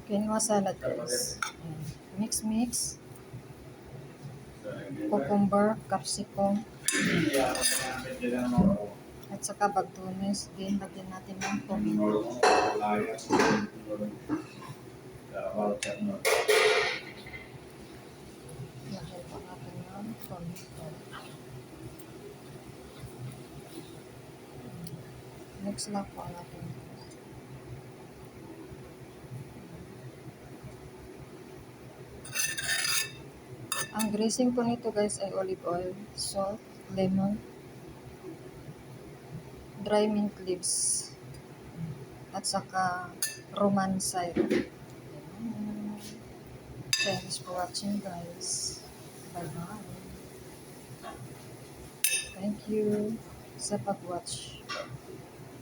Quinoa salad guys. Mix mix. Cucumber, capsicum. At saka bagtunis. Din, lagyan natin ng tomato. Lagyan pa natin ng tomato. Mix lang po natin. Ang dressing po nito guys ay olive oil, salt, lemon, dry mint leaves, at saka roman syrup. Thanks for watching guys. Bye bye. Thank you sa pag-watch.